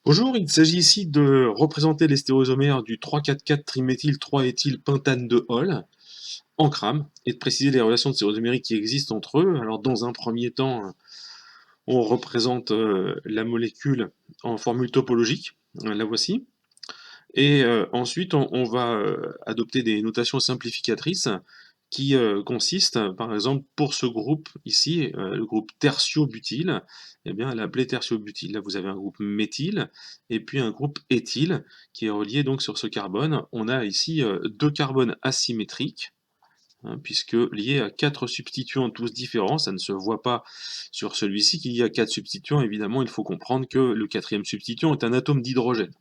Bonjour, il s'agit ici de représenter les stéréoisomères du 3,4,4-triméthyle-3-éthylpentane de Hall en crâne et de préciser les relations de stéréoisomérie qui existent entre eux. Alors dans un premier temps, on représente la molécule en formule topologique, la voici, et ensuite on va adopter des notations simplificatrices qui consistent, par exemple, pour ce groupe ici, le groupe tertiobutyle, eh bien l'appeler tertiobutyle. Là vous avez un groupe méthyle et puis un groupe éthyle qui est relié donc sur ce carbone. On a ici deux carbones asymétriques, hein, puisque liés à quatre substituants tous différents. Ça ne se voit pas sur celui-ci qu'il y a quatre substituants. Évidemment, il faut comprendre que le quatrième substituant est un atome d'hydrogène.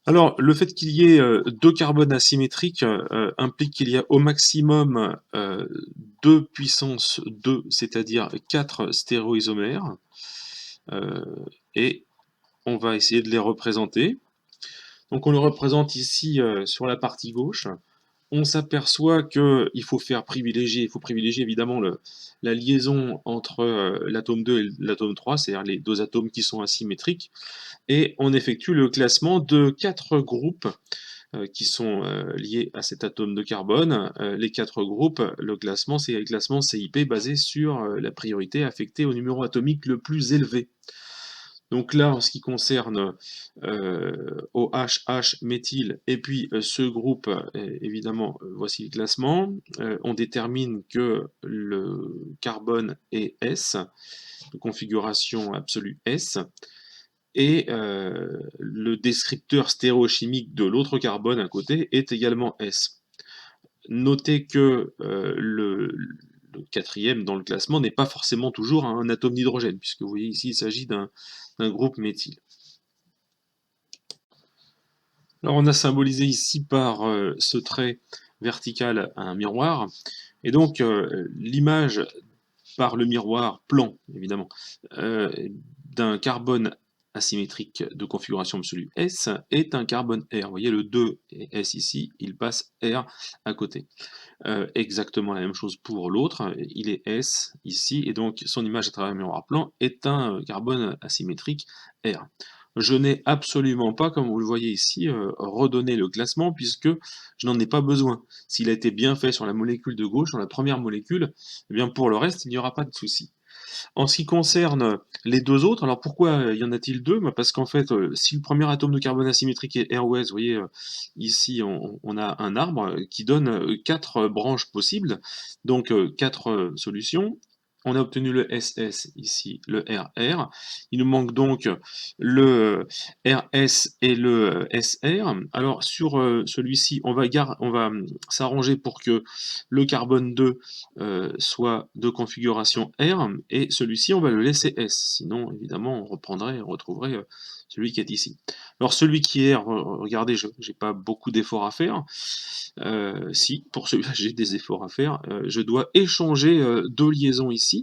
Alors, le fait qu'il y ait deux carbones asymétriques implique qu'il y a au maximum 2 puissance 2, c'est-à-dire 4 stéréoisomères, euh, et on va essayer de les représenter. Donc on le représente ici sur la partie gauche. On s'aperçoit qu'il faut il faut privilégier évidemment la liaison entre l'atome 2 et l'atome 3, c'est-à-dire les deux atomes qui sont asymétriques, et on effectue le classement de 4 groupes qui sont liés à cet atome de carbone. Les 4 groupes, le classement, c'est le classement CIP basé sur la priorité affectée au numéro atomique le plus élevé. Donc là, en ce qui concerne OH, H, méthyle, et puis ce groupe, évidemment, voici le classement. On détermine que le carbone est S, de configuration absolue S, et le descripteur stéréochimique de l'autre carbone à côté est également S. Notez que le quatrième dans le classement n'est pas forcément toujours un atome d'hydrogène, puisque vous voyez ici il s'agit d'un groupe méthyle. Alors on a symbolisé ici par ce trait vertical un miroir, et donc l'image par le miroir plan, évidemment, d'un carbone asymétrique de configuration absolue S est un carbone R. Vous voyez le 2 est S ici, il passe R à côté. Exactement la même chose pour l'autre, il est S ici, et donc son image à travers le miroir plan est un carbone asymétrique R. Je n'ai absolument pas, comme vous le voyez ici, redonné le classement puisque je n'en ai pas besoin. S'il a été bien fait sur la molécule de gauche, sur la première molécule, eh bien pour le reste, il n'y aura pas de souci. En ce qui concerne les deux autres, alors pourquoi y en a-t-il deux? Bah parce qu'en fait, si le premier atome de carbone asymétrique est ROS, vous voyez, ici on a un arbre qui donne 4 branches possibles, donc 4 solutions. On a obtenu le SS ici, le RR. Il nous manque donc le RS et le SR. Alors sur celui-ci, on va s'arranger pour que le carbone 2 soit de configuration R, et celui-ci, on va le laisser S. Sinon, évidemment, on retrouverait celui qui est ici. Alors, celui qui est R, regardez, je n'ai pas beaucoup d'efforts à faire. Si, pour celui-là, j'ai des efforts à faire. Je dois échanger deux liaisons ici.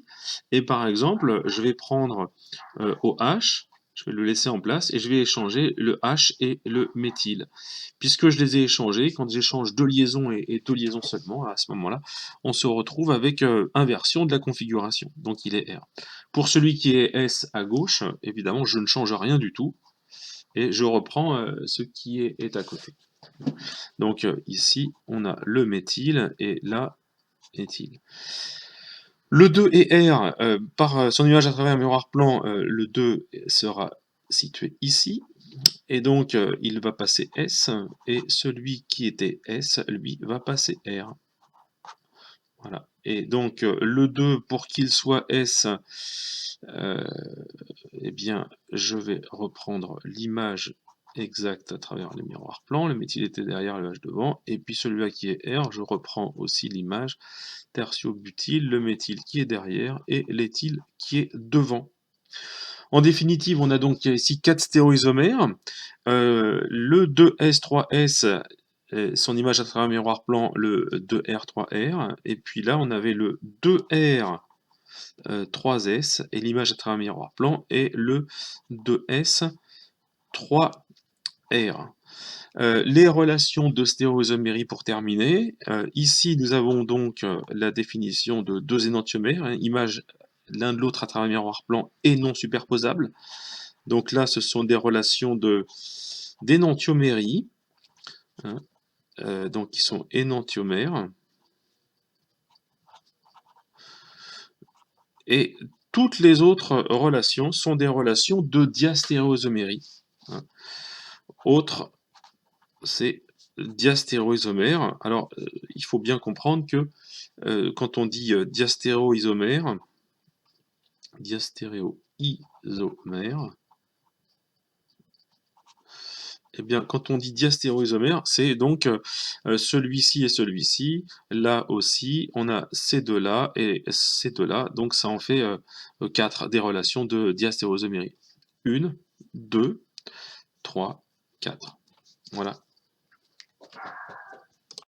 Et par exemple, je vais prendre OH, je vais le laisser en place, et je vais échanger le H et le méthyle. Puisque je les ai échangés, quand j'échange deux liaisons et deux liaisons seulement, à ce moment-là, on se retrouve avec inversion de la configuration, donc il est R. Pour celui qui est S à gauche, évidemment, je ne change rien du tout, et je reprends ce qui est à côté. Donc ici, on a le méthyle, et là, éthyle. Le 2 et R, par son image à travers un miroir plan, le 2 sera situé ici, et donc il va passer S, et celui qui était S, lui, va passer R. Voilà. Et donc le 2, pour qu'il soit S, eh bien, je vais reprendre l'image exacte à travers le miroir plan. Le méthyle était derrière, le H devant. Et puis celui-là qui est R, je reprends aussi l'image tertiobutyle, le méthyle qui est derrière et l'éthyle qui est devant. En définitive, on a donc ici 4 stéréoisomères. Le 2S3S, son image à travers un miroir plan, le 2R3R. Et puis là, on avait le 2R 3S, et l'image à travers un miroir plan, et le 2S 3R. Les relations de stéréoisomérie pour terminer. Ici, nous avons donc la définition de deux énantiomères, hein, image l'un de l'autre à travers un miroir plan et non superposables. Donc là, ce sont des relations d'énantiomérie, hein, donc qui sont énantiomères. Et toutes les autres relations sont des relations de diastéréoisomérie, hein. Autre, c'est diastéréoisomère. Alors, il faut bien comprendre que quand on dit diastéréoisomère, eh bien, quand on dit diastéréoisomère, c'est donc celui-ci et celui-ci. Là aussi, on a ces deux-là et ces deux-là. Donc, ça en fait 4 des relations de diastéréoisomérie. 1, 2, 3, 4. Voilà.